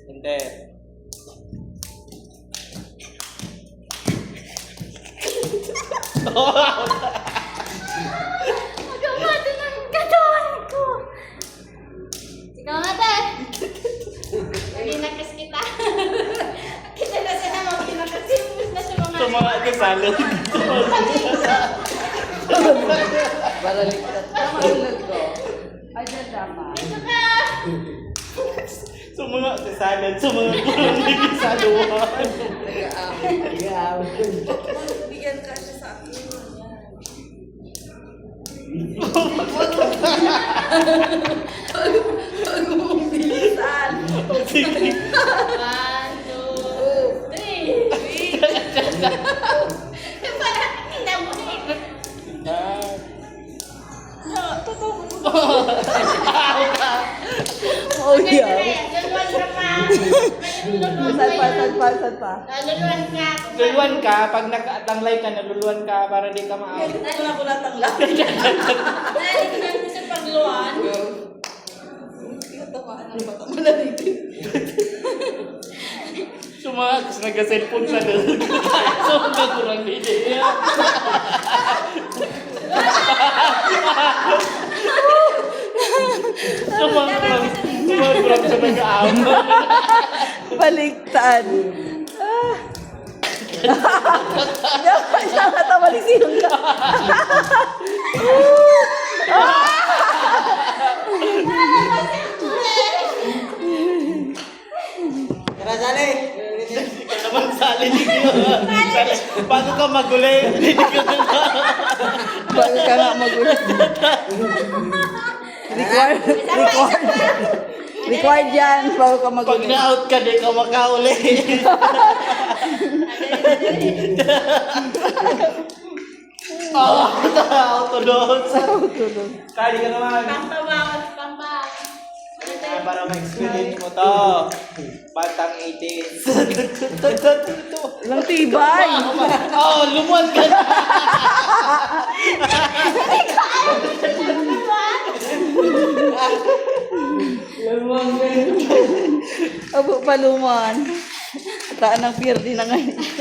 Hindi. Magkamati ng katawan ko. Ikaw nga, Tay. Pinakas kita. Kita na siya naman, pinakasimos na siya mga... Tumawa ka salad. Baliktad. Tama ulit ko. Ay, dyan dapat. Ito ka! Sumunga ka salad. Sumunga ko lang hindi saluhan. Bigyan ka siya sa akin. Pag umbilisan. Sige. 1, 2, 3. Parang kita mo eh. Oh, Ganun yeah. eh, luluan ka pa. Saan pa? Luluan ka. Luluan ka. Pag nakatanglay ka, naluluan ka para di ka maaw. Wala ko natangla. Dahil ka natin sa pagluan. Tamaan ang bata mo na dito. Sumunga ka sa nag-cellphone sa lulog. Sumunga ko lang dito. Sumunga ko lang sa nag-aama. Baliktad. Siya nga tamalisiyon ka. Tara, sali. Hindi ka naman sali dito. Bago ka maguli, hindi ka Bago ka nga magulat. Required yan. Bago ka pag magulat. na-out ka, di ka makauli. Auto-dose. Tulog. Kali ka naman. Pampawawat, pampaw. Para ma-experience mo to. Batang 18. Lang tibay. Oh, lumuan ka na. Lumuan ka na. Abo paluman. Taan ng pierdi na ngayon.